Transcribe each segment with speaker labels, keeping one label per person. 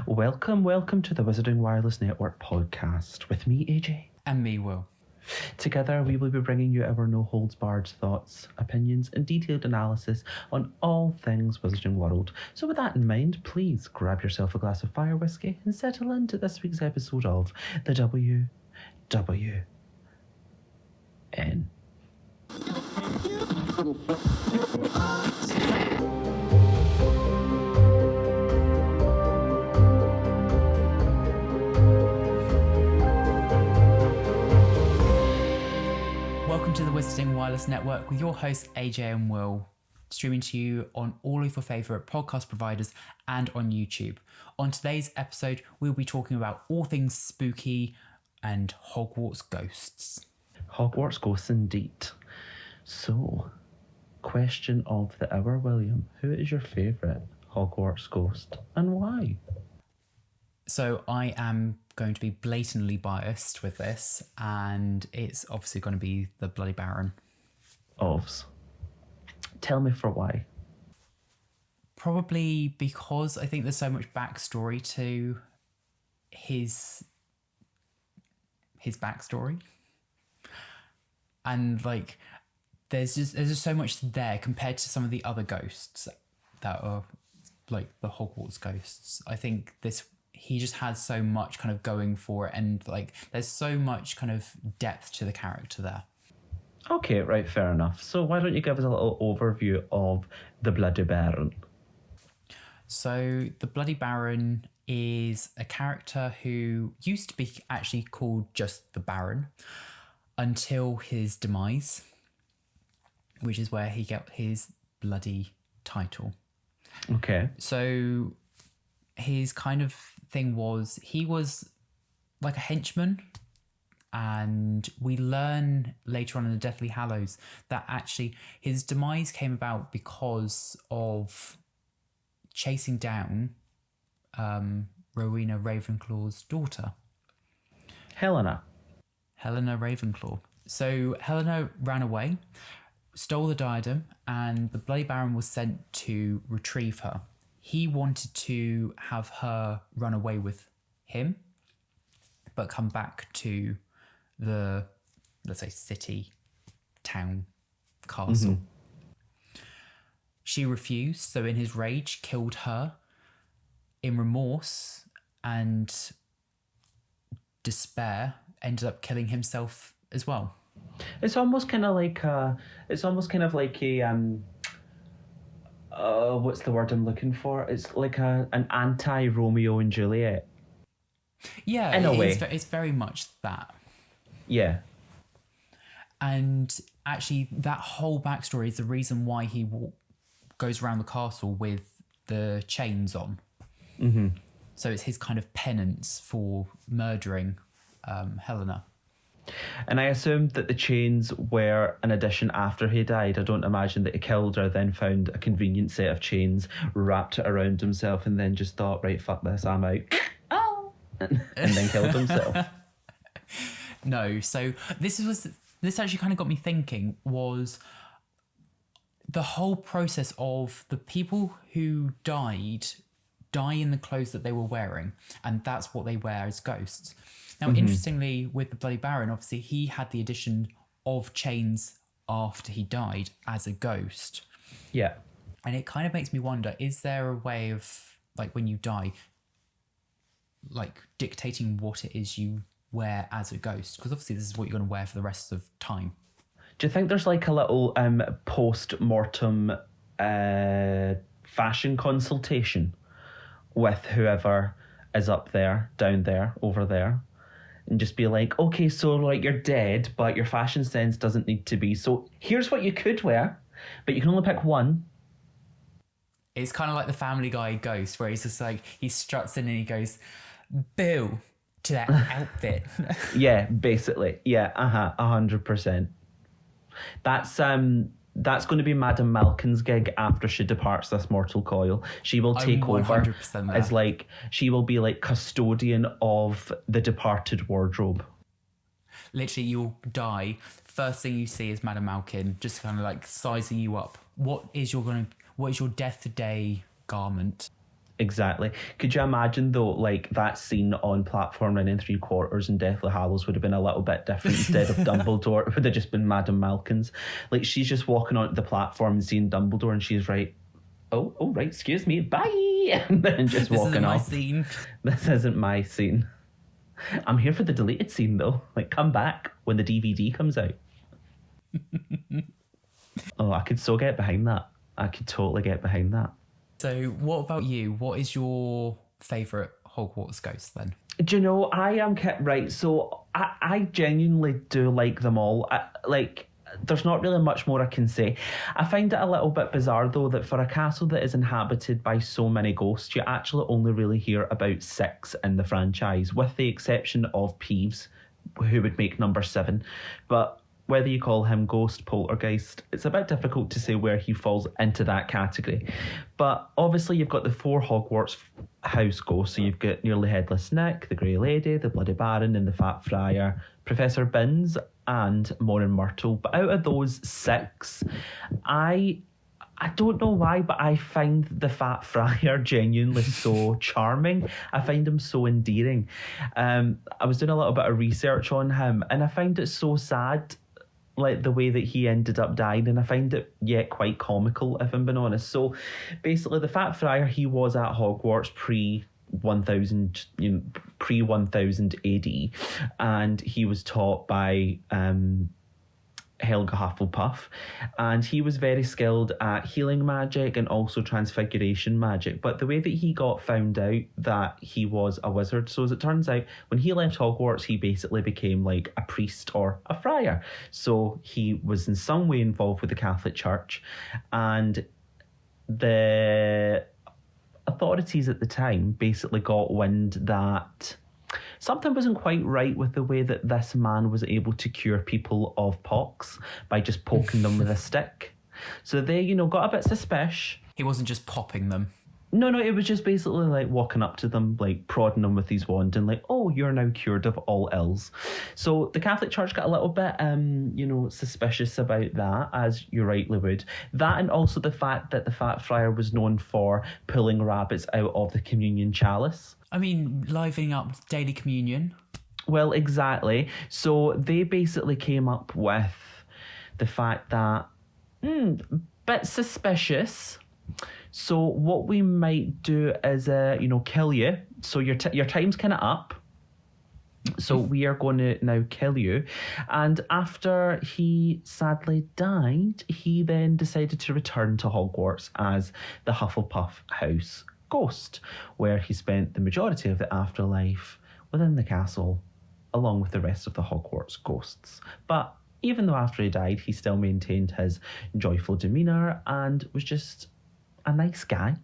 Speaker 1: Welcome to the Wizarding Wireless Network podcast with me, AJ.
Speaker 2: And me, Will.
Speaker 1: Together, we will be bringing you our no-holds-barred thoughts, opinions, and detailed analysis on all things Wizarding World. So with that in mind, please grab yourself a glass of fire whiskey and settle into this week's episode of the WWN.
Speaker 2: Welcome to the Wizarding Wireless Network with your hosts AJ and Will, streaming to you on all of your favourite podcast providers and on YouTube. On today's episode, we'll be talking about all things spooky and Hogwarts Ghosts.
Speaker 1: Hogwarts Ghosts indeed. So, question of the hour, William. Who is your favourite Hogwarts ghost and why?
Speaker 2: So I am going to be blatantly biased with this, and it's obviously going to be the Bloody Baron.
Speaker 1: Ovs. Tell me for why.
Speaker 2: Probably because I think there's so much backstory to his backstory. And like there's just so much there compared to some of the other ghosts that are like the Hogwarts ghosts. I think he just has so much kind of going for it, and like there's so much kind of depth to the character there.
Speaker 1: Okay, right, fair enough. So why don't you give us a little overview of the Bloody Baron?
Speaker 2: So the Bloody Baron is a character who used to be actually called just the Baron until his demise, which is where he got his bloody title.
Speaker 1: Okay.
Speaker 2: So his kind of thing was he was like a henchman, and we learn later on in the Deathly Hallows that actually his demise came about because of chasing down Rowena Ravenclaw's daughter.
Speaker 1: Helena
Speaker 2: Ravenclaw. So Helena ran away, stole the diadem, and the Bloody Baron was sent to retrieve her. He wanted to have her run away with him, but come back to the, let's say, city, town, castle. Mm-hmm. She refused, so in his rage, killed her. In remorse and despair, ended up killing himself as well.
Speaker 1: It's almost kind of like what's the word I'm looking for? It's like an anti-Romeo and Juliet.
Speaker 2: Yeah,
Speaker 1: in a way.
Speaker 2: It's very much that.
Speaker 1: Yeah.
Speaker 2: And actually, that whole backstory is the reason why he goes around the castle with the chains on.
Speaker 1: Mm-hmm.
Speaker 2: So it's his kind of penance for murdering Helena.
Speaker 1: And I assumed that the chains were an addition after he died. I don't imagine that he killed her, then found a convenient set of chains, wrapped it around himself, and then just thought, right, fuck this, I'm out. Oh! and then killed himself.
Speaker 2: No, so this actually kind of got me thinking, was the whole process of the people who die in the clothes that they were wearing, and that's what they wear as ghosts. Now, interestingly, with the Bloody Baron, obviously, he had the addition of chains after he died as a ghost.
Speaker 1: Yeah.
Speaker 2: And it kind of makes me wonder, is there a way of, like, when you die, like, dictating what it is you wear as a ghost? Because obviously this is what you're going to wear for the rest of time.
Speaker 1: Do you think there's like a little post-mortem fashion consultation with whoever is up there, down there, over there? And just be like, okay, so like you're dead, but your fashion sense doesn't need to be. So here's what you could wear, but you can only pick one.
Speaker 2: It's kind of like the Family Guy ghost, where he's just like, he struts in and he goes, "Boo to that outfit."
Speaker 1: Yeah, basically. Yeah, 100%. That's going to be Madame Malkin's gig after she departs this mortal coil. She will take over as like, she will be like custodian of the departed wardrobe.
Speaker 2: Literally, you'll die. First thing you see is Madame Malkin just kind of like sizing you up. What is your death day garment?
Speaker 1: Exactly. Could you imagine though, like that scene on Platform 9 3/4 in Deathly Hallows would have been a little bit different. Instead of Dumbledore, it would have just been Madame Malkins. Like she's just walking onto the platform and seeing Dumbledore, and she's right. Oh, right, excuse me, bye, and then just
Speaker 2: This
Speaker 1: walking
Speaker 2: isn't my
Speaker 1: off.
Speaker 2: scene.
Speaker 1: This isn't my scene. I'm here for the deleted scene though. Like, come back when the DVD comes out. Oh, I could so get behind that. I could totally get behind that.
Speaker 2: So, what about you? What is your favourite Hogwarts ghost then?
Speaker 1: Do you know, I am right. So I genuinely do like them all. There's not really much more I can say. I find it a little bit bizarre though that for a castle that is inhabited by so many ghosts, you actually only really hear about 6 in the franchise, with the exception of Peeves, who would make number 7. But whether you call him ghost, poltergeist, it's a bit difficult to say where he falls into that category. But obviously you've got the 4 Hogwarts house ghosts. So you've got Nearly Headless Nick, the Grey Lady, the Bloody Baron, and the Fat Friar, Professor Binns, and Morin Myrtle. But out of those 6, I don't know why, but I find the Fat Friar genuinely so charming. I find him so endearing. I was doing a little bit of research on him, and I find it so sad, like the way that he ended up dying, and I find it yet quite comical, if I'm being honest. So basically the Fat Friar, he was at Hogwarts pre 1000, pre 1000 AD, and he was taught by Helga Hufflepuff, and he was very skilled at healing magic and also transfiguration magic. But the way that he got found out that he was a wizard, so as it turns out, when he left Hogwarts, he basically became like a priest or a friar. So he was in some way involved with the Catholic Church, and the authorities at the time basically got wind that something wasn't quite right with the way that this man was able to cure people of pox by just poking them with a stick. So they, got a bit suspicious.
Speaker 2: He wasn't just popping them.
Speaker 1: No, it was just basically like walking up to them, like prodding them with his wand and like, oh, you're now cured of all ills. So the Catholic Church got a little bit, suspicious about that, as you rightly would. That, and also the fact that the Fat Friar was known for pulling rabbits out of the communion chalice.
Speaker 2: I mean, livening up daily communion.
Speaker 1: Well, exactly. So they basically came up with the fact that, bit suspicious. So what we might do is, kill you. So your time's kind of up. So we are going to now kill you. And after he sadly died, he then decided to return to Hogwarts as the Hufflepuff house ghost, where he spent the majority of the afterlife within the castle, along with the rest of the Hogwarts ghosts. But even though after he died, he still maintained his joyful demeanour and was just a nice guy,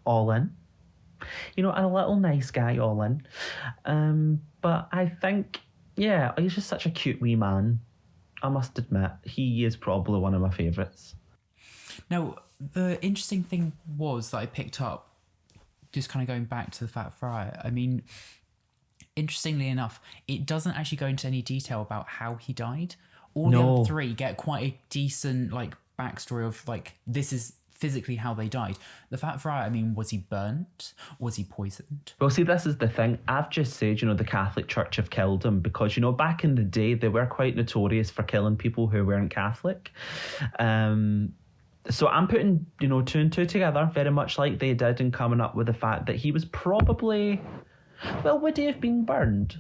Speaker 1: all in. A little nice guy, all in. But I think, he's just such a cute wee man. I must admit, he is probably one of my favourites.
Speaker 2: Now, the interesting thing was that I picked up, just kind of going back to the Fat Friar, I mean, interestingly enough, it doesn't actually go into any detail about how he died. All the other 3 get quite a decent, backstory of, this is physically how they died. The Fat Friar, I mean, was he burnt? Was he poisoned?
Speaker 1: Well, see, this is the thing. I've just said, the Catholic Church have killed him because, back in the day, they were quite notorious for killing people who weren't Catholic. So I'm putting, 2 and 2 together, very much like they did, and coming up with the fact that he was probably, would he have been burned?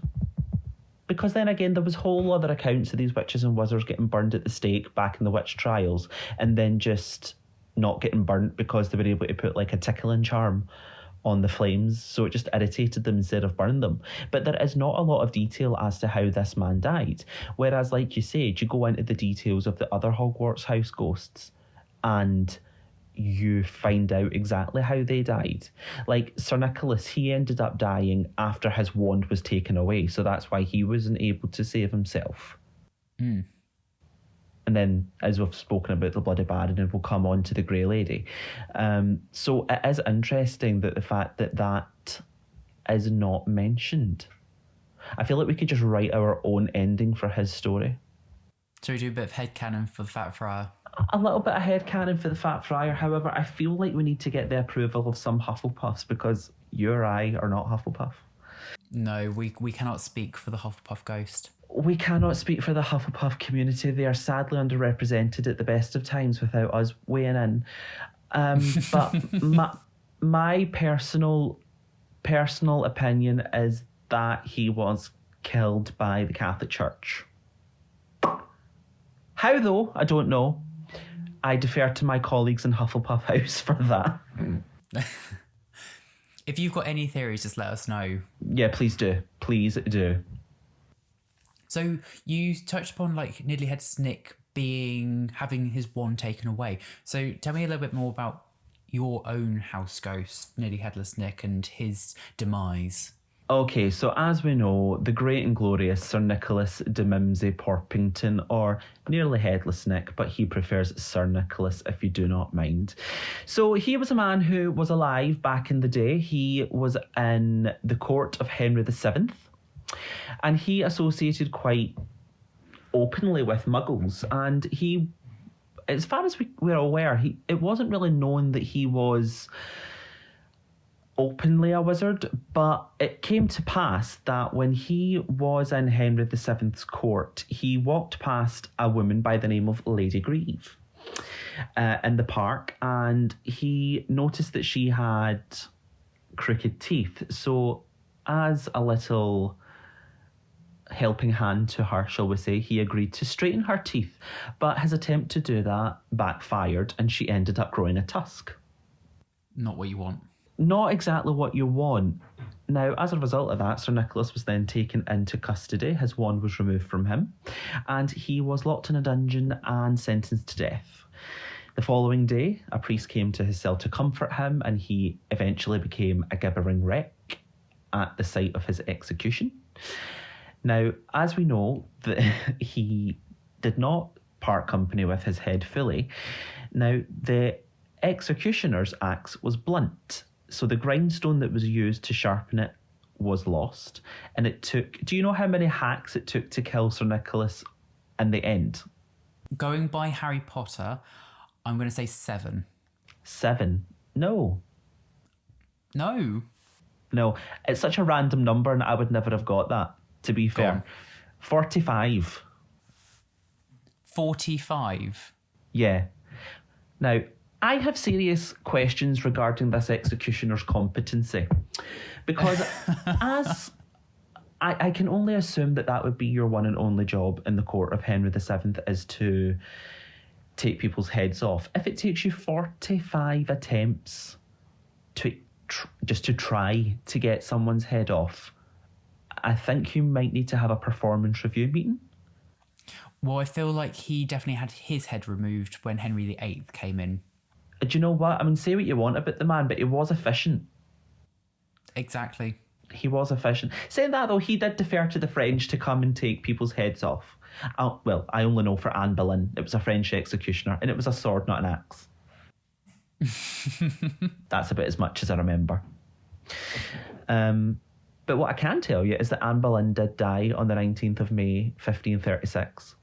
Speaker 1: Because then again, there was whole other accounts of these witches and wizards getting burned at the stake back in the witch trials, and then just not getting burnt because they were able to put a tickling charm on the flames, so it just irritated them instead of burning them. But there is not a lot of detail as to how this man died. Whereas, like you said, you go into the details of the other Hogwarts house ghosts and you find out exactly how they died. Like Sir Nicholas, he ended up dying after his wand was taken away, so that's why he wasn't able to save himself. And then, as we've spoken about the Bloody Baron, and we'll come on to the Grey Lady. So it is interesting that the fact that is not mentioned. I feel like we could just write our own ending for his story.
Speaker 2: So we do a bit of headcanon for the Fat Friar.
Speaker 1: a little bit of headcanon for the Fat Friar. However, I feel like we need to get the approval of some Hufflepuffs because you or I are not Hufflepuff.
Speaker 2: No, we cannot speak for the Hufflepuff ghost.
Speaker 1: We cannot speak for the Hufflepuff community. They are sadly underrepresented at the best of times without us weighing in. But my personal opinion is that he was killed by the Catholic Church. How though? I don't know. I defer to my colleagues in Hufflepuff House for that.
Speaker 2: If you've got any theories, just let us know.
Speaker 1: Yeah, please do. Please do.
Speaker 2: So you touched upon like Niddlyhead's Nick having his wand taken away. So tell me a little bit more about your own house ghost, Niddlyheadless Nick, and his demise.
Speaker 1: Okay, so as we know, the great and glorious Sir Nicholas de Mimsey Porpington, or nearly Headless Nick, but he prefers Sir Nicholas if you do not mind. So he was a man who was alive back in the day. He was in the court of Henry VII, and he associated quite openly with muggles. And he, as far as we're aware, it wasn't really known that he was openly a wizard, but it came to pass that when he was in Henry VII's court, he walked past a woman by the name of Lady Grieve in the park, and he noticed that she had crooked teeth. So as a little helping hand to her, shall we say, he agreed to straighten her teeth, but his attempt to do that backfired and she ended up growing a tusk.
Speaker 2: Not what you want.
Speaker 1: Not exactly what you want. Now, as a result of that, Sir Nicholas was then taken into custody. His wand was removed from him, and he was locked in a dungeon and sentenced to death. The following day, a priest came to his cell to comfort him, and he eventually became a gibbering wreck at the site of his execution. Now, as we know, that he did not part company with his head fully. Now, the executioner's axe was blunt, so the grindstone that was used to sharpen it was lost. And it took... Do you know how many hacks it took to kill Sir Nicholas in the end?
Speaker 2: Going by Harry Potter, I'm going to say 7.
Speaker 1: 7? No.
Speaker 2: No.
Speaker 1: No. It's such a random number and I would never have got that, to be fair. 45.
Speaker 2: 45?
Speaker 1: Yeah. Now, I have serious questions regarding this executioner's competency, because as I can only assume that would be your one and only job in the court of Henry VII is to take people's heads off. If it takes you 45 attempts just to try to get someone's head off, I think you might need to have a performance review meeting.
Speaker 2: Well, I feel like he definitely had his head removed when Henry VIII came in.
Speaker 1: Do you know what? I mean, say what you want about the man, but he was efficient.
Speaker 2: Exactly.
Speaker 1: He was efficient. Saying that, though, he did defer to the French to come and take people's heads off. Well, I only know for Anne Boleyn. It was a French executioner, and it was a sword, not an axe. That's about as much as I remember. But what I can tell you is that Anne Boleyn did die on the 19th of May, 1536.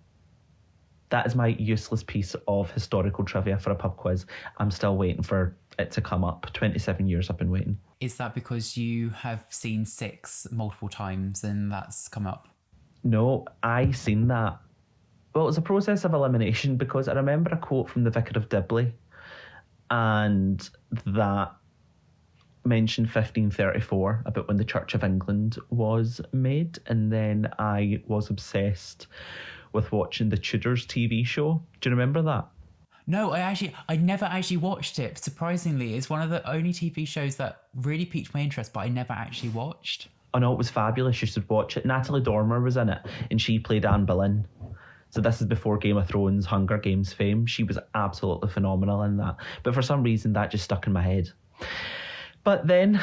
Speaker 1: That is my useless piece of historical trivia for a pub quiz. I'm still waiting for it to come up. 27 years I've been waiting.
Speaker 2: Is that because you have seen 6 multiple times and that's come up?
Speaker 1: No, I seen that. Well, it was a process of elimination because I remember a quote from the Vicar of Dibley, and that mentioned 1534 about when the Church of England was made, and then I was obsessed with watching the Tudors TV show. Do you remember that?
Speaker 2: No, I never actually watched it. Surprisingly, it's one of the only TV shows that really piqued my interest, but I never actually watched.
Speaker 1: Oh no, it was fabulous. You should watch it. Natalie Dormer was in it, and she played Anne Boleyn. So this is before Game of Thrones, Hunger Games fame. She was absolutely phenomenal in that. But for some reason, that just stuck in my head. But then,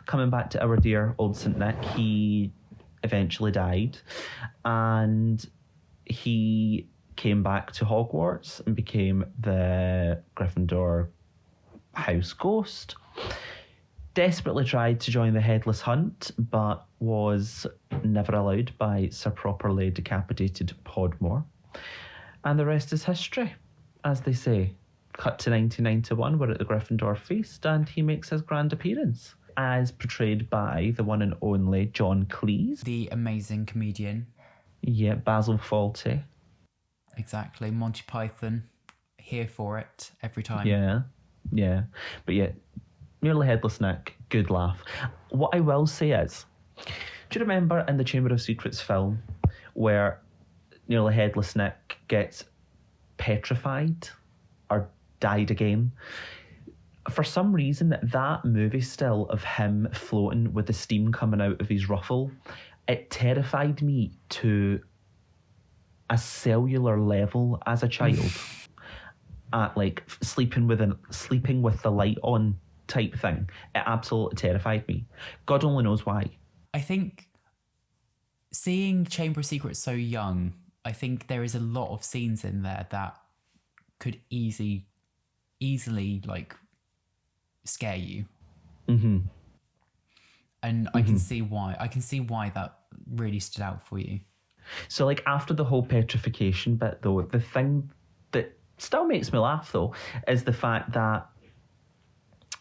Speaker 1: coming back to our dear old St. Nick, he eventually died, and he came back to Hogwarts and became the Gryffindor house ghost. Desperately tried to join the Headless Hunt, but was never allowed by Sir Properly Decapitated Podmore. And the rest is history. as they say. Cut to 1991, we're at the Gryffindor feast, and he makes his grand appearance, as portrayed by the one and only John Cleese.
Speaker 2: The amazing comedian.
Speaker 1: Yeah, Basil Fawlty.
Speaker 2: Exactly. Monty Python. Here for it every time.
Speaker 1: Yeah. But yeah, Nearly Headless Nick, good laugh. What I will say is, do you remember in the Chamber of Secrets film where Nearly Headless Nick gets petrified or died again? For some reason, that movie still of him floating with the steam coming out of his ruffle, it terrified me to a cellular level as a child. At like sleeping with the light on type thing. It absolutely terrified me. God only knows why.
Speaker 2: I think seeing Chamber of Secrets so young, I think there is a lot of scenes in there that could easily like scare you.
Speaker 1: Mm-hmm.
Speaker 2: And I can see why. I can see why that really stood out for you.
Speaker 1: So like after the whole petrification bit though, the thing that still makes me laugh though is the fact that,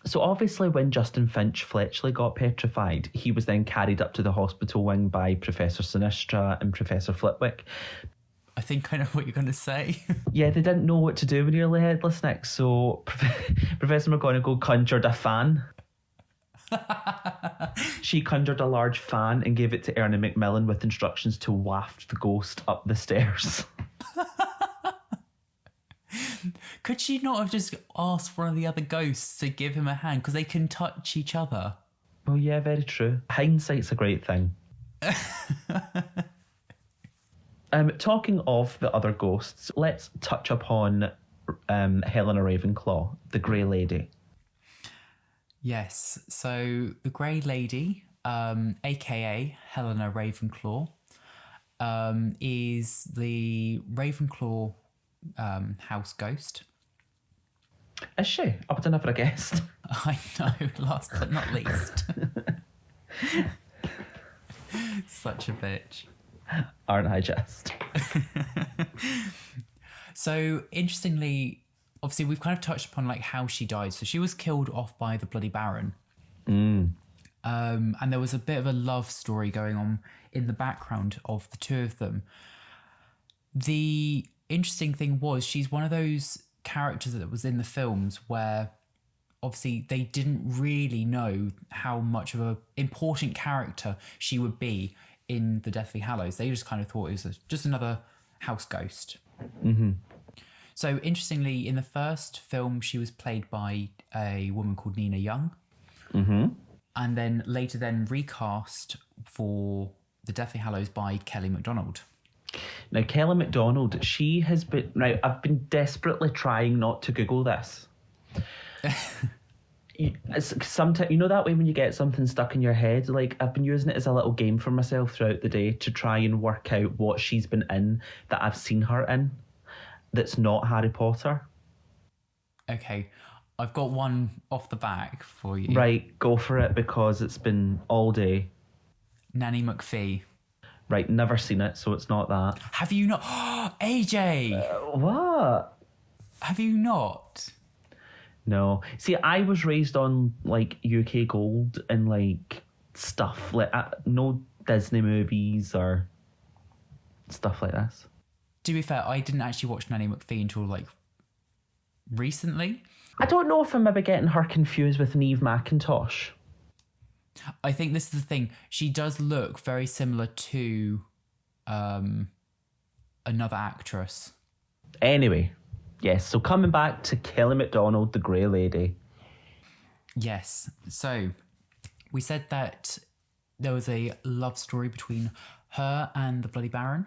Speaker 1: so obviously when Justin Finch Fletchley got petrified, he was then carried up to the hospital wing by Professor Sinistra and Professor Flitwick.
Speaker 2: I think I know what you're going to say.
Speaker 1: Yeah, they didn't know what to do with Nearly Headless Nick, so Professor McGonagall conjured a fan. She conjured a large fan and gave it to Ernie Macmillan with instructions to waft the ghost up the stairs.
Speaker 2: Could she not have just asked one of the other ghosts to give him a hand? Because they can touch each other.
Speaker 1: Well, yeah, very true. Hindsight's a great thing. Talking of the other ghosts, let's touch upon Helena Ravenclaw, the Grey Lady.
Speaker 2: Yes, so the Grey Lady, aka Helena Ravenclaw, is the Ravenclaw house ghost.
Speaker 1: Is she? I would have never guessed.
Speaker 2: I know, last but not least. Such a bitch.
Speaker 1: Aren't I just?
Speaker 2: So, interestingly, obviously we've kind of touched upon like how she died. So she was killed off by the Bloody Baron. And there was a bit of a love story going on in the background of the two of them. The interesting thing was she's one of those characters that was in the films where obviously they didn't really know how much of an important character she would be in the Deathly Hallows. They just kind of thought it was just another house ghost.
Speaker 1: Mm-hmm.
Speaker 2: So interestingly, in the first film, she was played by a woman called Nina Young.
Speaker 1: Mm-hmm.
Speaker 2: And then later recast for the Deathly Hallows by Kelly MacDonald.
Speaker 1: Now, Kelly MacDonald, she has been... Now, I've been desperately trying not to Google this. Sometimes, you know that way when you get something stuck in your head? Like, I've been using it as a little game for myself throughout the day to try and work out what she's been in that I've seen her in that's not Harry Potter.
Speaker 2: Okay, I've got one off the back for you.
Speaker 1: Right, go for it because it's been all day.
Speaker 2: Nanny McPhee.
Speaker 1: Right, never seen it, so it's not that.
Speaker 2: Have you not? AJ!
Speaker 1: What?
Speaker 2: Have you not?
Speaker 1: No. See, I was raised on, like, UK Gold and, like, stuff. Like, no Disney movies or stuff like this.
Speaker 2: To be fair, I didn't actually watch Nanny McPhee until, like, recently.
Speaker 1: I don't know if I'm maybe getting her confused with Neve McIntosh.
Speaker 2: I think this is the thing. She does look very similar to another actress.
Speaker 1: Anyway, yes, so coming back to Kelly MacDonald, the Grey Lady.
Speaker 2: Yes, so we said that there was a love story between her and the Bloody Baron,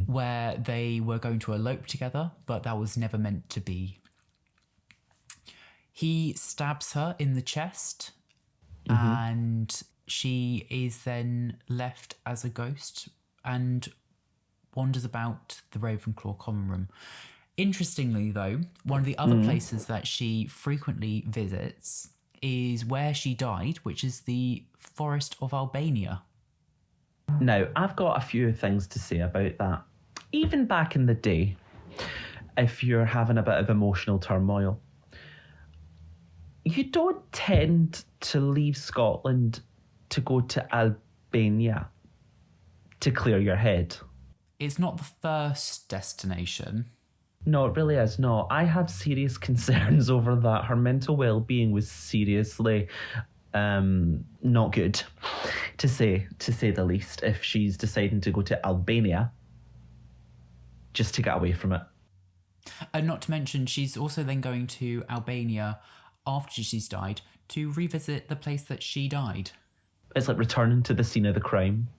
Speaker 2: where they were going to elope together, but that was never meant to be. He stabs her in the chest, and she is then left as a ghost and wanders about the Ravenclaw common room. Interestingly, though, one of the other places that she frequently visits is where she died, which is the Forest of Albania.
Speaker 1: Now, I've got a few things to say about that. Even back in the day, if you're having a bit of emotional turmoil. You don't tend to leave Scotland to go to Albania to clear your head.
Speaker 2: It's not the first destination.
Speaker 1: No, it really is not. I have serious concerns over that. Her mental well-being was seriously not good, to say the least, if she's deciding to go to Albania just to get away from it.
Speaker 2: And not to mention, she's also then going to Albania after she's died to revisit the place that she died.
Speaker 1: It's like returning to the scene of the crime.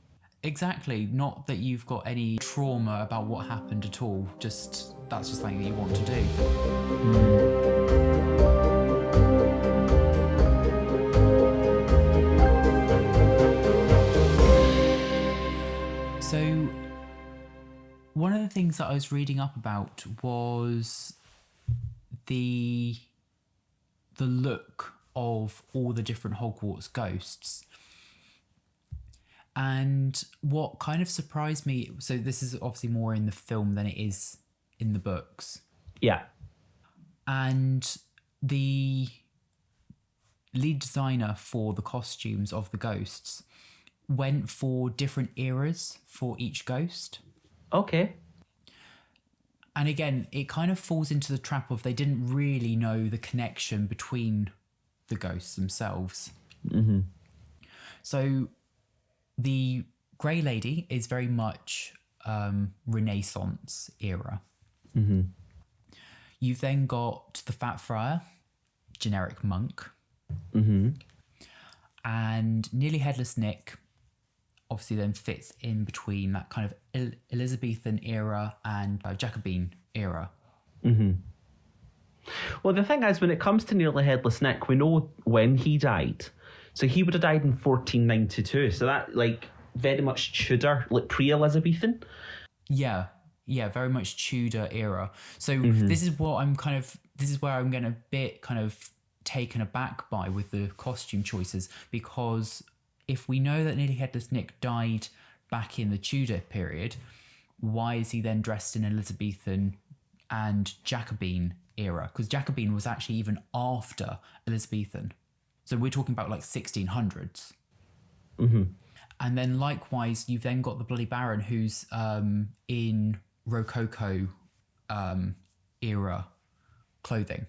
Speaker 2: Exactly. Not that you've got any trauma about what happened at all. Just that's just something that you want to do. So, one of the things that I was reading up about was the look of all the different Hogwarts ghosts. And what kind of surprised me, so this is obviously more in the film than it is in the books.
Speaker 1: Yeah.
Speaker 2: And the lead designer for the costumes of the ghosts went for different eras for each ghost.
Speaker 1: Okay.
Speaker 2: And again, it kind of falls into the trap of they didn't really know the connection between the ghosts themselves.
Speaker 1: Mm-hmm.
Speaker 2: So the Grey Lady is very much Renaissance era.
Speaker 1: Mm-hmm.
Speaker 2: You've then got the Fat Friar, generic monk.
Speaker 1: Mm-hmm.
Speaker 2: And Nearly Headless Nick obviously then fits in between that kind of Elizabethan era and Jacobean era.
Speaker 1: Mm-hmm. Well, the thing is, when it comes to Nearly Headless Nick, we know when he died. So he would have died in 1492. So that, like, very much Tudor, like pre-Elizabethan.
Speaker 2: Yeah, very much Tudor era. So this is where I'm getting a bit kind of taken aback by with the costume choices, because if we know that Nearly Headless Nick died back in the Tudor period, why is he then dressed in Elizabethan and Jacobean era? Because Jacobean was actually even after Elizabethan. So we're talking about like 1600s.
Speaker 1: Mm-hmm.
Speaker 2: And then likewise, you've then got the Bloody Baron, who's in Rococo era clothing.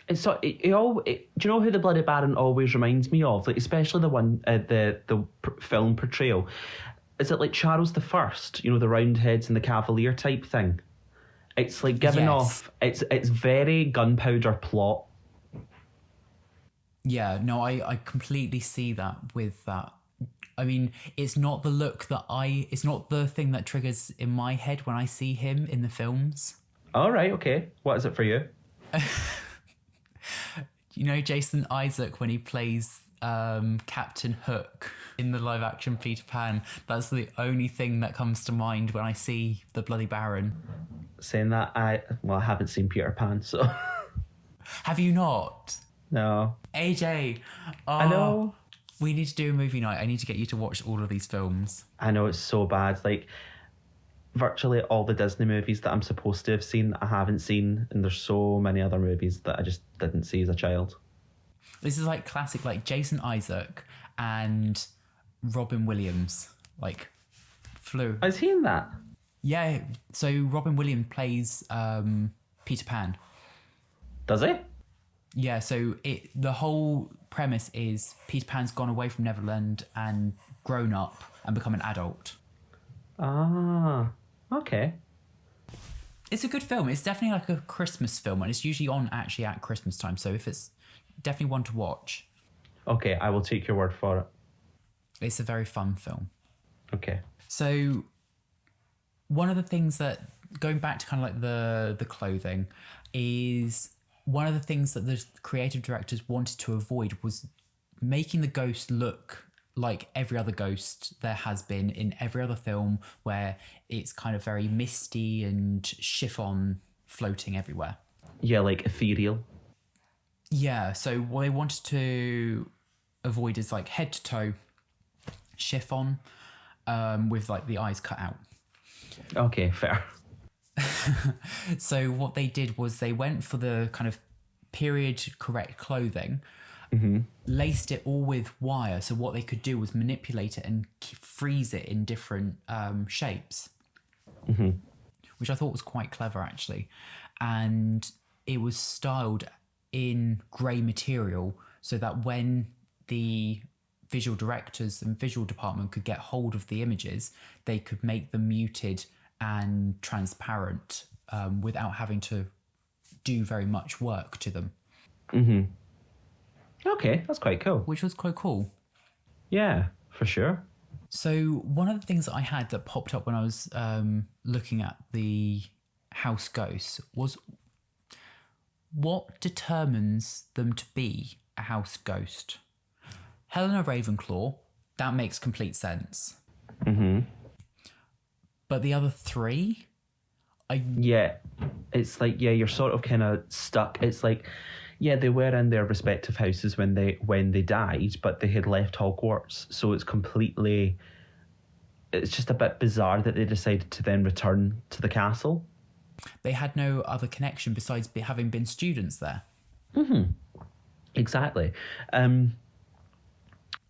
Speaker 1: And so, do you know who the Bloody Baron always reminds me of? Like, especially the one, the film portrayal. Is it like Charles the First? You know, the Roundheads and the Cavalier type thing. It's like giving off. It's very gunpowder plot.
Speaker 2: Yeah, no, I completely see that with that. I mean, it's not the look it's not the thing that triggers in my head when I see him in the films.
Speaker 1: All right, okay. What is it for you?
Speaker 2: You know, Jason Isaac, when he plays Captain Hook in the live action Peter Pan, that's the only thing that comes to mind when I see the Bloody Baron.
Speaker 1: Saying that, I haven't seen Peter Pan, so.
Speaker 2: Have you not?
Speaker 1: No.
Speaker 2: AJ,
Speaker 1: I know.
Speaker 2: We need to do a movie night. I need to get you to watch all of these films.
Speaker 1: I know, it's so bad. Like, virtually all the Disney movies that I'm supposed to have seen, I haven't seen. And there's so many other movies that I just didn't see as a child.
Speaker 2: This is like classic, like Jason Isaac and Robin Williams. Like, flew.
Speaker 1: Is he in that?
Speaker 2: Yeah, so Robin Williams plays Peter Pan.
Speaker 1: Does he?
Speaker 2: Yeah, so the whole premise is Peter Pan's gone away from Neverland and grown up and become an adult.
Speaker 1: Ah, okay.
Speaker 2: It's a good film. It's definitely like a Christmas film, and it's usually on actually at Christmas time. So if it's definitely one to watch.
Speaker 1: Okay, I will take your word for it.
Speaker 2: It's a very fun film.
Speaker 1: Okay.
Speaker 2: So one of the things that, going back to kind of like the clothing, is one of the things that the creative directors wanted to avoid was making the ghost look like every other ghost there has been in every other film, where it's kind of very misty and chiffon floating everywhere.
Speaker 1: Yeah, like ethereal.
Speaker 2: Yeah, so what they wanted to avoid is like head to toe chiffon with like the eyes cut out.
Speaker 1: Okay, fair.
Speaker 2: So what they did was they went for the kind of period correct clothing, laced it all with wire. So what they could do was manipulate it and freeze it in different shapes, which I thought was quite clever actually. And it was styled in grey material so that when the visual directors and visual department could get hold of the images, they could make them muted and transparent without having to do very much work to them.
Speaker 1: Okay, that's quite cool.
Speaker 2: Which was quite cool.
Speaker 1: Yeah, for sure.
Speaker 2: So one of the things that I had that popped up when I was looking at the house ghosts was what determines them to be a house ghost? Helena Ravenclaw, that makes complete sense. But the other three,
Speaker 1: Yeah, it's like, yeah, you're sort of kind of stuck. It's like, yeah, they were in their respective houses when they died, but they had left Hogwarts, so it's just a bit bizarre that they decided to then return to the castle.
Speaker 2: they had no other connection besides having been students there.
Speaker 1: Exactly.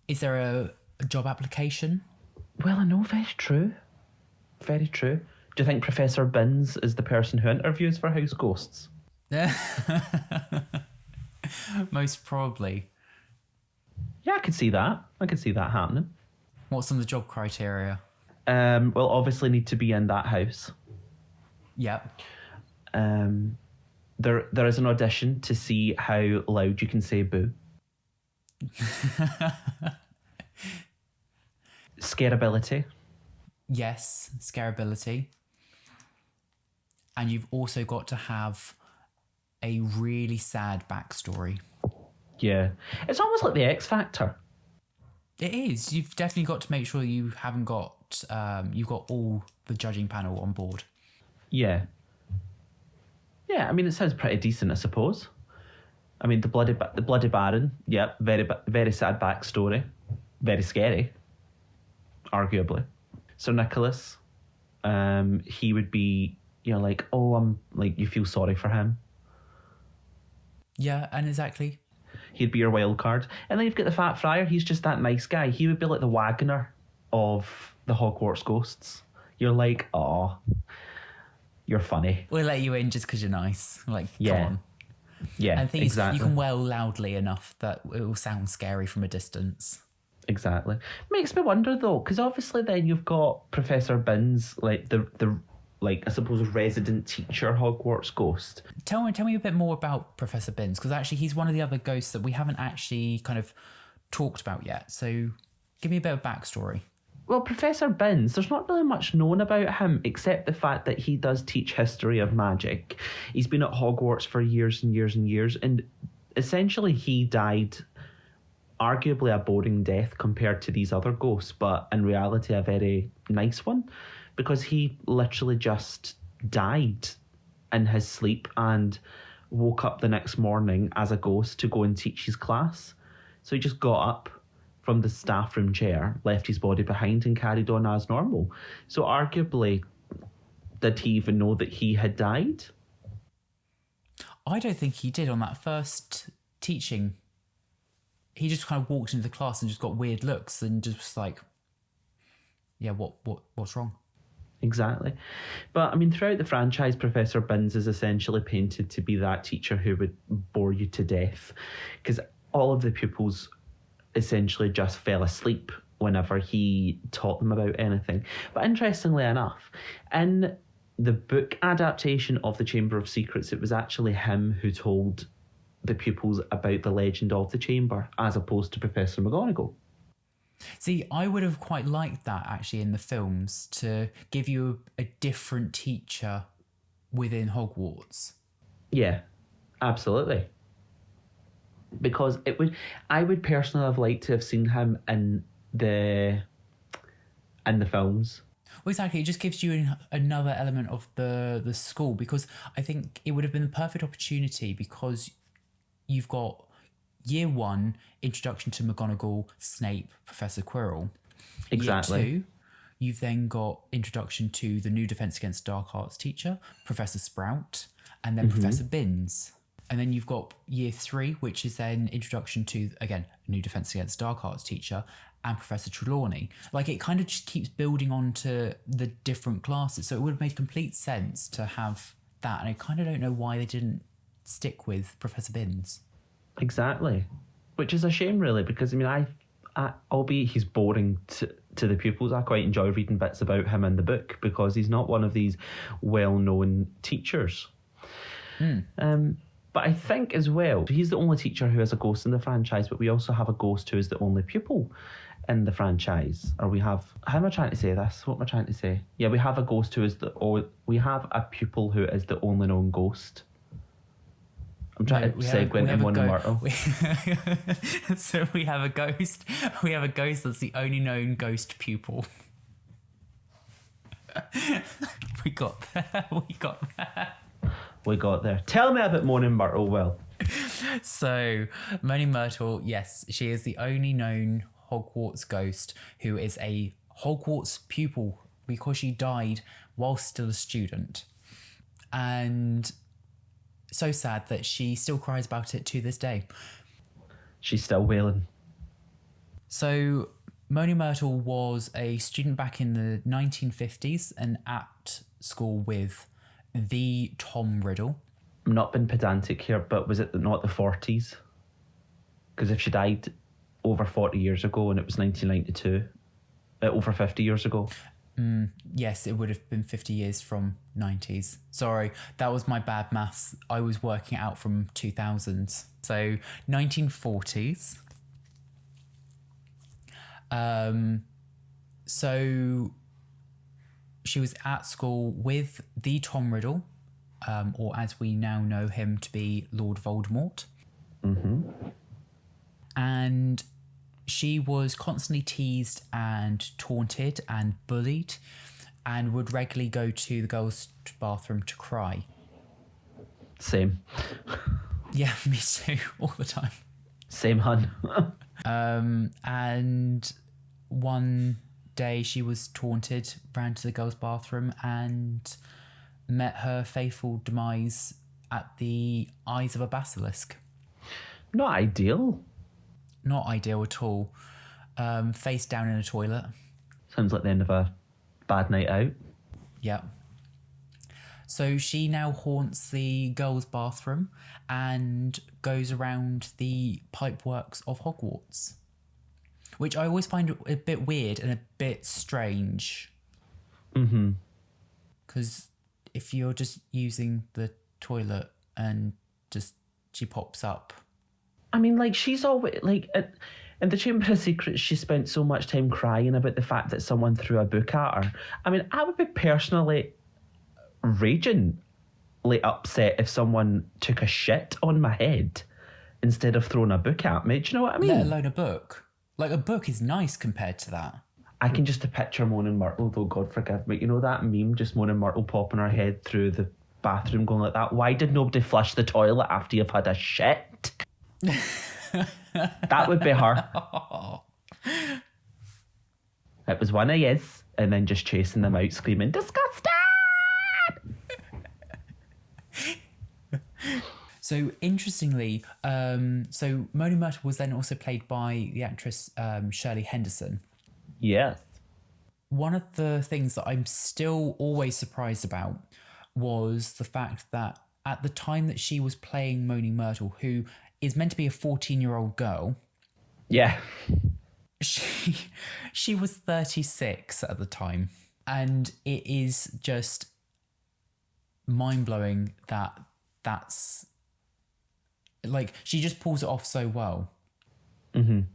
Speaker 2: Is there a job application?
Speaker 1: Well, I know, very true. Very true. Do you think Professor Binns is the person who interviews for House Ghosts?
Speaker 2: Most probably.
Speaker 1: Yeah, I could see that. I could see that happening.
Speaker 2: What's some of the job criteria?
Speaker 1: Well, obviously need to be in that house.
Speaker 2: Yep.
Speaker 1: There is an audition to see how loud you can say boo. Scareability.
Speaker 2: Yes, scareability. And you've also got to have a really sad backstory.
Speaker 1: Yeah. It's almost like the X Factor.
Speaker 2: It is. You've definitely got to make sure you haven't got you've got all the judging panel on board.
Speaker 1: Yeah. Yeah, I mean, it sounds pretty decent, I suppose. I mean, the bloody Baron, yeah, very sad backstory. Very scary, arguably. Sir Nicholas, he would be, like, oh, I'm like, you feel sorry for him.
Speaker 2: Yeah, and exactly.
Speaker 1: He'd be your wild card. And then you've got the Fat Friar, he's just that nice guy. He would be like the Wagoner of the Hogwarts Ghosts. You're like, oh, you're funny.
Speaker 2: We'll let you in just because you're nice. Like,
Speaker 1: Yeah.
Speaker 2: come on.
Speaker 1: Yeah,
Speaker 2: And the thing
Speaker 1: exactly.
Speaker 2: is, you can wail loudly enough that it will sound scary from a distance.
Speaker 1: Exactly. Makes me wonder though, because obviously then you've got Professor Binns, like the like I suppose resident teacher Hogwarts ghost.
Speaker 2: Tell me a bit more about Professor Binns, because actually he's one of the other ghosts that we haven't actually kind of talked about yet. So give me a bit of backstory.
Speaker 1: Well, Professor Binns, there's not really much known about him except the fact that he does teach history of magic. He's been at Hogwarts for years and years and years, and essentially he died arguably a boring death compared to these other ghosts, but in reality a very nice one, because he literally just died in his sleep and woke up the next morning as a ghost to go and teach his class. So he just got up from the staff room chair, left his body behind and carried on as normal. So arguably, did he even know that he had died?
Speaker 2: I don't think he did on that first teaching. He just kind of walked into the class and just got weird looks and just was like, yeah, what's wrong?
Speaker 1: Exactly. But I mean, throughout the franchise, Professor Binns is essentially painted to be that teacher who would bore you to death, because all of the pupils essentially just fell asleep whenever he taught them about anything. But interestingly enough, in the book adaptation of The Chamber of Secrets, it was actually him who told the pupils about the legend of the chamber, as opposed to Professor McGonagall.
Speaker 2: See, I would have quite liked that actually in the films, to give you a different teacher within Hogwarts.
Speaker 1: Yeah, absolutely. Because I would personally have liked to have seen him in the films.
Speaker 2: Well, exactly. It just gives you another element of the school, because I think it would have been the perfect opportunity, because you've got year 1, introduction to McGonagall, Snape, Professor Quirrell.
Speaker 1: Exactly.
Speaker 2: Year 2, You've then got introduction to the new Defense Against Dark Arts teacher, Professor Sprout, and then Professor Binns. And then you've got year 3, which is then introduction to, again, new Defense Against Dark Arts teacher and Professor Trelawney. Like, it kind of just keeps building on to the different classes. So it would have made complete sense to have that. And I kind of don't know why they didn't stick with Professor Binns.
Speaker 1: Exactly. Which is a shame, really, because, I mean, I albeit he's boring to the pupils, I quite enjoy reading bits about him in the book because he's not one of these well-known teachers. But I think as well, he's the only teacher who has a ghost in the franchise, but we also have a ghost who is the only pupil in the franchise. Or we have, how am I trying to say this? What am I trying to say? Yeah, we have a ghost who is we have a pupil who is the only known ghost. I'm trying to segue into Moaning Myrtle.
Speaker 2: So we have a ghost. We have a ghost that's the only known ghost pupil. We got there.
Speaker 1: We got there. Tell me about Moaning Myrtle, Will.
Speaker 2: So, Moaning Myrtle, yes, she is the only known Hogwarts ghost who is a Hogwarts pupil because she died while still a student. And so sad that she still cries about it to this day.
Speaker 1: She's still wailing.
Speaker 2: So, Moaning Myrtle was a student back in the 1950s and at school with the Tom Riddle.
Speaker 1: I'm not being pedantic here, but was it not the 40s? Because if she died over 40 years ago and it was 1992, over 50 years ago.
Speaker 2: Yes, it would have been 50 years from 90s. Sorry, that was my bad maths. I was working it out from 2000s. So 1940s. So she was at school with the Tom Riddle, or as we now know him to be Lord Voldemort. And she was constantly teased and taunted and bullied and would regularly go to the girls' bathroom to cry.
Speaker 1: Same.
Speaker 2: Yeah, me too, all the time.
Speaker 1: Same, hun.
Speaker 2: And one day she was taunted, ran to the girls' bathroom and met her fateful demise at the eyes of a basilisk.
Speaker 1: Not ideal.
Speaker 2: Not ideal at all. Face down in a toilet.
Speaker 1: Sounds like the end of a bad night out.
Speaker 2: Yeah. So she now haunts the girls' bathroom and goes around the pipeworks of Hogwarts, which I always find a bit weird and a bit strange. Because if you're just using the toilet and just she pops up.
Speaker 1: I mean, like, she's always, like, in the Chamber of Secrets, she spent so much time crying about the fact that someone threw a book at her. I mean, I would be personally ragingly upset if someone took a shit on my head instead of throwing a book at me. Do you know what I mean?
Speaker 2: Let alone a book. Like, a book is nice compared to that.
Speaker 1: I can just picture Moaning Myrtle, though, God forgive me. You know that meme, just Moaning Myrtle popping her head through the bathroom going like that? Why did nobody flush the toilet after you've had a shit? That would be her. It was one of yes, and then just chasing them out screaming, disgusting!
Speaker 2: So interestingly, so Moaning Myrtle was then also played by the actress Shirley Henderson.
Speaker 1: Yes.
Speaker 2: One of the things that I'm still always surprised about was the fact that at the time that she was playing Moaning Myrtle, who is meant to be a 14-year-old girl.
Speaker 1: Yeah.
Speaker 2: She was 36 at the time. And it is just mind-blowing that that's... Like, she just pulls it off so well. And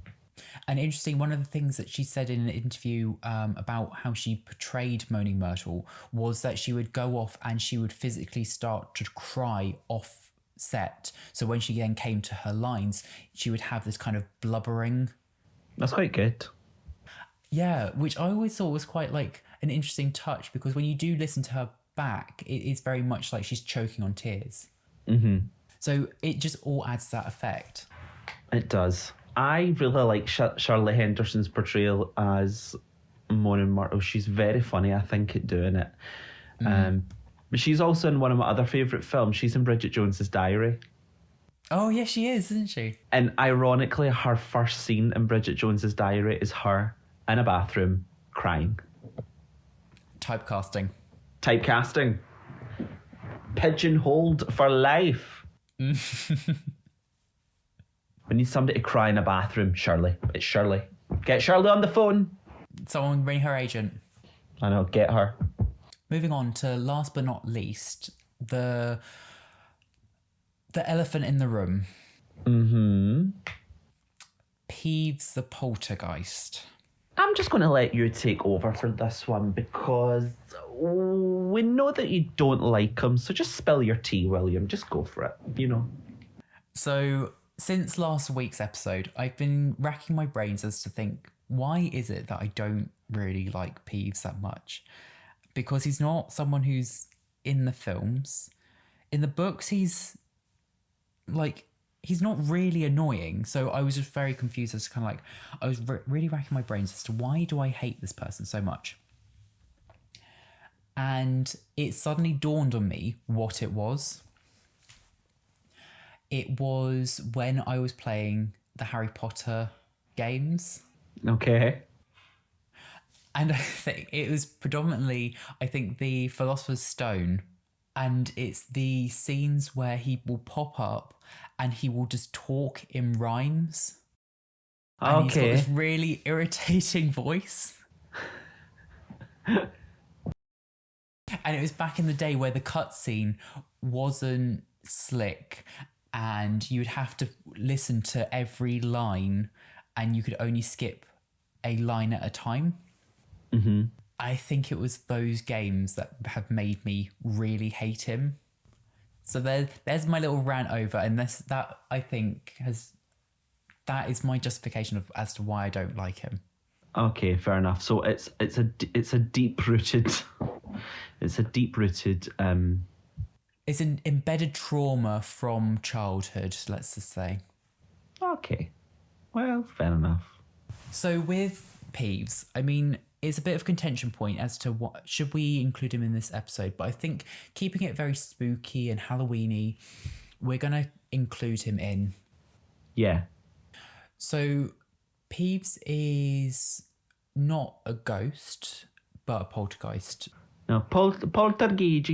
Speaker 2: interesting, one of the things that she said in an interview about how she portrayed Moaning Myrtle was that she would go off and she would physically start to cry off set. So when she then came to her lines, she would have this kind of blubbering.
Speaker 1: That's quite good.
Speaker 2: Yeah, which I always thought was quite like an interesting touch, because when you do listen to her back, it is very much like she's choking on tears. So it just all adds that effect.
Speaker 1: It does. I really like Shirley Henderson's portrayal as Moaning Myrtle. She's very funny, I think, at doing it. But she's also in one of my other favourite films. She's in Bridget Jones's Diary.
Speaker 2: Oh, yeah, she is, isn't she?
Speaker 1: And ironically, her first scene in Bridget Jones's Diary is her in a bathroom crying.
Speaker 2: Typecasting.
Speaker 1: Typecasting. Pigeonholed for life. We need somebody to cry in a bathroom. Shirley. It's Shirley. Get Shirley on the phone.
Speaker 2: Someone bring her agent.
Speaker 1: I know, get her.
Speaker 2: Moving on to last but not least, the elephant in the room.
Speaker 1: Mm-hmm.
Speaker 2: Peeves the poltergeist.
Speaker 1: I'm just going to let you take over for this one because we know that you don't like him, so just spill your tea, William. Just go for it, you know.
Speaker 2: So, since last week's episode, I've been racking my brains as to think, why is it that I don't really like Peeves that much? Because he's not someone who's in the films. In the books, he's not really annoying. So I was just very confused as to kind of like, I was really racking my brains as to why do I hate this person so much? And it suddenly dawned on me what it was. It was when I was playing the Harry Potter games.
Speaker 1: Okay.
Speaker 2: And I think it was predominantly, the Philosopher's Stone. And it's the scenes where he will pop up and he will just talk in rhymes. And he's got this really irritating voice. And it was back in the day where the cutscene wasn't slick and you would have to listen to every line and you could only skip a line at a time.
Speaker 1: Mm-hmm.
Speaker 2: I think it was those games that have made me really hate him. So there's my little rant over, and that is my justification as to why I don't like him. Okay,
Speaker 1: fair enough. So it's a deep rooted, it's an
Speaker 2: embedded trauma from childhood, let's just say.
Speaker 1: Okay, well, fair enough.
Speaker 2: So with Peeves, I mean, it's a bit of a contention point as to what should we include him in this episode, but I think keeping it very spooky and Halloween-y, we're gonna include him in.
Speaker 1: Yeah.
Speaker 2: So Peeves is not a ghost, but a poltergeist.
Speaker 1: No, poltergeist.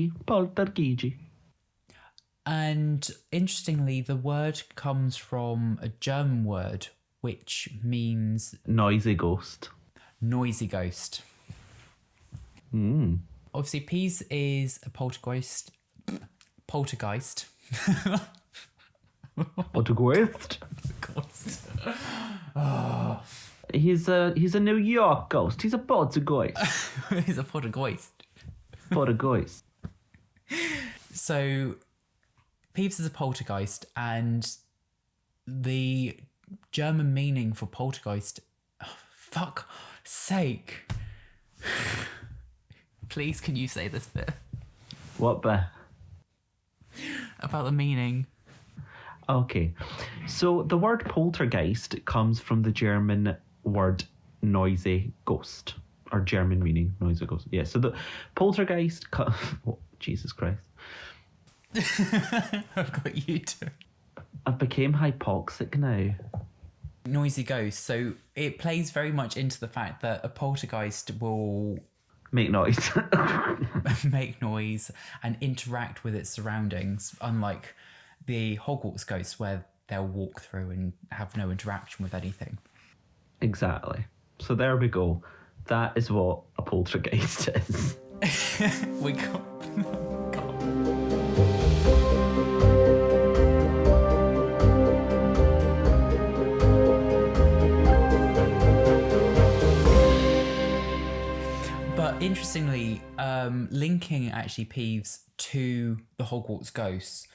Speaker 2: And interestingly, the word comes from a German word which means
Speaker 1: noisy ghost.
Speaker 2: Noisy ghost. Obviously, Peeves is a poltergeist. Poltergeist.
Speaker 1: Oh. He's a New York ghost. He's a poltergeist.
Speaker 2: He's a poltergeist.
Speaker 1: Poltergeist.
Speaker 2: So, Peeves is a poltergeist, and the German meaning for poltergeist. Fuck sake. Please, can you say this bit?
Speaker 1: What bit?
Speaker 2: About the meaning.
Speaker 1: Okay. So the word poltergeist comes from the German word noisy ghost, or German meaning noisy ghost. Yeah, so the poltergeist... Oh, Jesus Christ.
Speaker 2: I've got you too.
Speaker 1: I've became hypoxic now.
Speaker 2: Noisy ghost. So it plays very much into the fact that a poltergeist will
Speaker 1: make noise.
Speaker 2: Make noise and interact with its surroundings, unlike the Hogwarts Ghosts where they'll walk through and have no interaction with anything.
Speaker 1: Exactly. So there we go. That is what a poltergeist is.
Speaker 2: We got... But interestingly, linking actually Peeves to the Hogwarts Ghosts,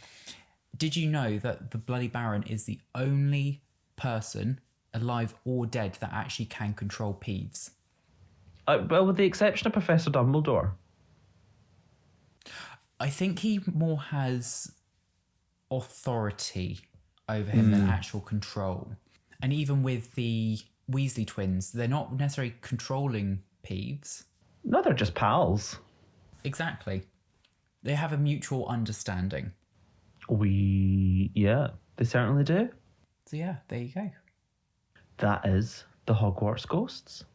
Speaker 2: did you know that the Bloody Baron is the only person, alive or dead, that actually can control Peeves?
Speaker 1: Well, with the exception of Professor Dumbledore.
Speaker 2: I think he more has authority over him than actual control. And even with the Weasley twins, they're not necessarily controlling peeves.
Speaker 1: No, they're just pals.
Speaker 2: Exactly. They have a mutual understanding.
Speaker 1: Yeah, they certainly do.
Speaker 2: So yeah, there you go.
Speaker 1: That is the Hogwarts Ghosts.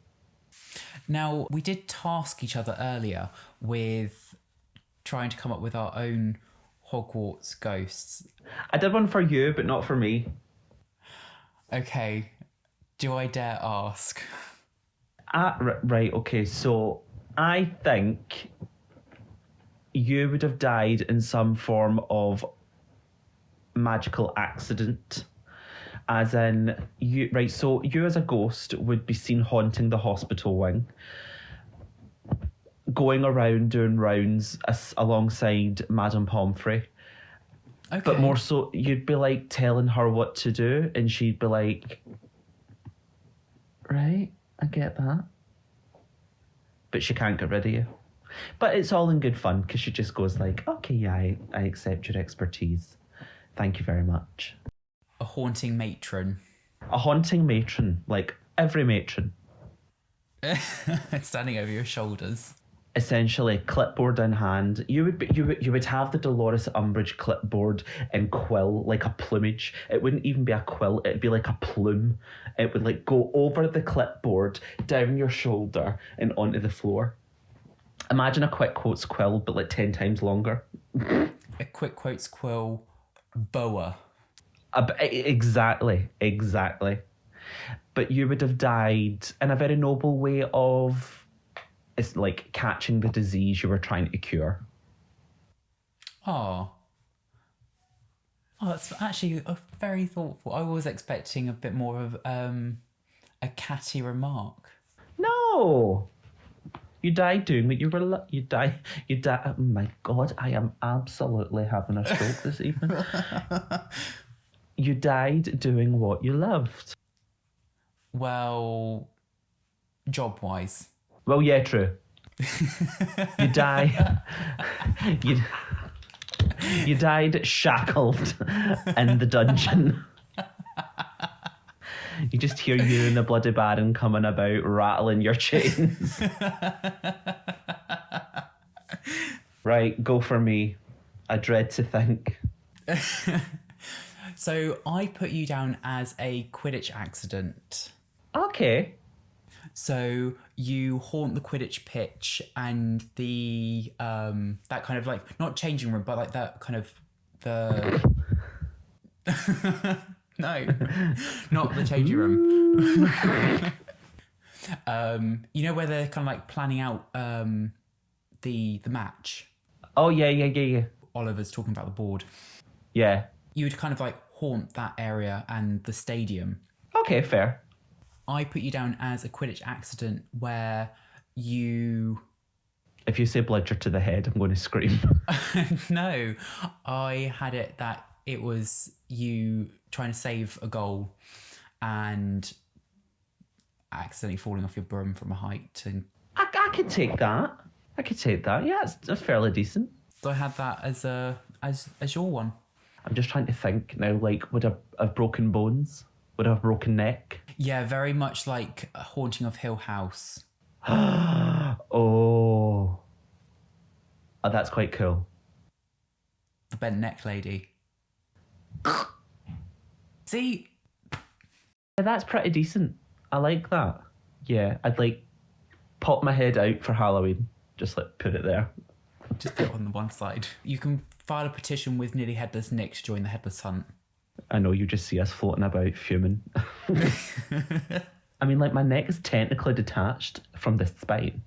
Speaker 2: Now, we did task each other earlier with trying to come up with our own Hogwarts ghosts.
Speaker 1: I did one for you, but not for me.
Speaker 2: Okay, do I dare ask?
Speaker 1: Right, okay, so I think you would have died in some form of magical accident. As in, so you as a ghost would be seen haunting the hospital wing, going around doing rounds alongside Madame Pomfrey.
Speaker 2: Okay.
Speaker 1: But more so, you'd be like telling her what to do, and she'd be like, right, I get that. But she can't get rid of you. But it's all in good fun, because she just goes like, okay, yeah, I accept your expertise. Thank you very much.
Speaker 2: A haunting matron.
Speaker 1: A haunting matron, like every matron.
Speaker 2: Standing over your shoulders.
Speaker 1: Essentially, clipboard in hand. You would have the Dolores Umbridge clipboard in quill, like a plumage. It wouldn't even be a quill, it'd be like a plume. It would like go over the clipboard, down your shoulder, and onto the floor. Imagine a quick quotes quill, but like 10 times longer.
Speaker 2: A quick quotes quill boa.
Speaker 1: Exactly. But you would have died in a very noble way of, it's like catching the disease you were trying to cure.
Speaker 2: Oh, that's actually very thoughtful. I was expecting a bit more of a catty remark.
Speaker 1: No! You died doing what you were... You died... Oh my God, I am absolutely having a stroke this evening. You died doing what you loved.
Speaker 2: Well, job-wise.
Speaker 1: Well, yeah, true. You die... You died shackled in the dungeon. You just hear you and the bloody Baron coming about, rattling your chains. Right, go for me. I dread to think.
Speaker 2: So I put you down as a Quidditch accident.
Speaker 1: Okay.
Speaker 2: So you haunt the Quidditch pitch and the that kind of like, not changing room, but like that kind of the no, not the changing room. You know where they're kind of like planning out the match.
Speaker 1: Oh yeah.
Speaker 2: Oliver's talking about the board.
Speaker 1: Yeah.
Speaker 2: You would kind of like haunt that area and the stadium.
Speaker 1: Okay, fair.
Speaker 2: I put you down as a Quidditch accident where you...
Speaker 1: If you say bludger to the head, I'm going to scream.
Speaker 2: No, I had it that it was you trying to save a goal and accidentally falling off your broom from a height. And
Speaker 1: I could take that. Yeah, it's fairly decent.
Speaker 2: so I had that as your one.
Speaker 1: I'm just trying to think now, like, would I have broken bones? Would I have broken neck?
Speaker 2: Yeah, very much like a Haunting of Hill House.
Speaker 1: Oh, that's quite cool.
Speaker 2: The bent neck lady. See?
Speaker 1: Yeah, that's pretty decent. I like that. Yeah, I'd like pop my head out for Halloween. Just like put it there.
Speaker 2: Just put it on the one side. You can file a petition with Nearly Headless Nick to join the Headless Hunt.
Speaker 1: I know, you just see us floating about fuming. I mean, like, my neck is technically detached from the spine.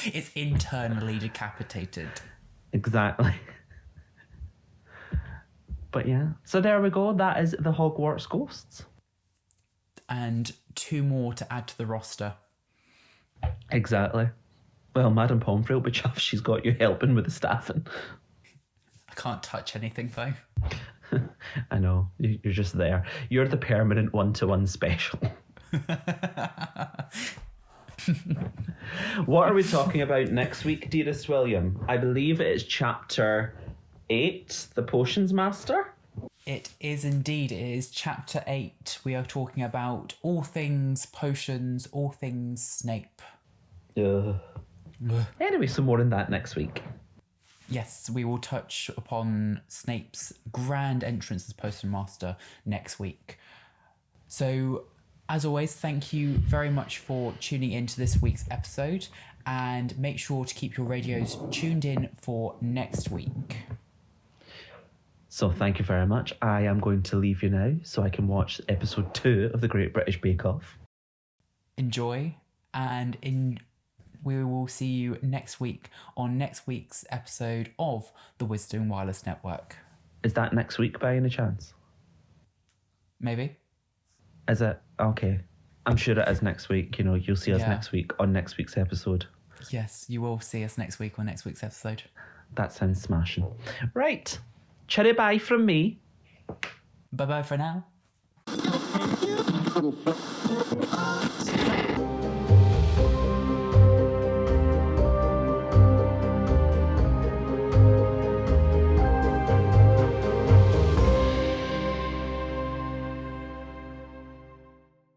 Speaker 2: It's internally decapitated.
Speaker 1: Exactly. But yeah, so there we go. That is the Hogwarts Ghosts.
Speaker 2: And 2 more to add to the roster.
Speaker 1: Exactly. Well, Madame Pomfrey will be chuffed she's got you helping with the staffing.
Speaker 2: I can't touch anything though.
Speaker 1: I know, you're just there. You're the permanent one-to-one special. What are we talking about next week, dearest William? I believe it's chapter 8, The Potions Master.
Speaker 2: It is indeed. It is chapter 8. We are talking about all things potions, all things Snape.
Speaker 1: Anyway, some more on that next week.
Speaker 2: Yes, we will touch upon Snape's grand entrance as Potion Master next week. So, as always, thank you very much for tuning into this week's episode, and make sure to keep your radios tuned in for next week.
Speaker 1: So thank you very much. I am going to leave you now so I can watch episode 2 of the Great British Bake Off.
Speaker 2: Enjoy, and we will see you next week on next week's episode of the Wisdom Wireless Network.
Speaker 1: Is that next week by any chance?
Speaker 2: Maybe.
Speaker 1: Is it? Okay. I'm sure it is next week. You know, you'll see us next week on next week's episode.
Speaker 2: Yes, you will see us next week on next week's episode.
Speaker 1: That sounds smashing. Right. Cherry bye from me.
Speaker 2: Bye-bye for now.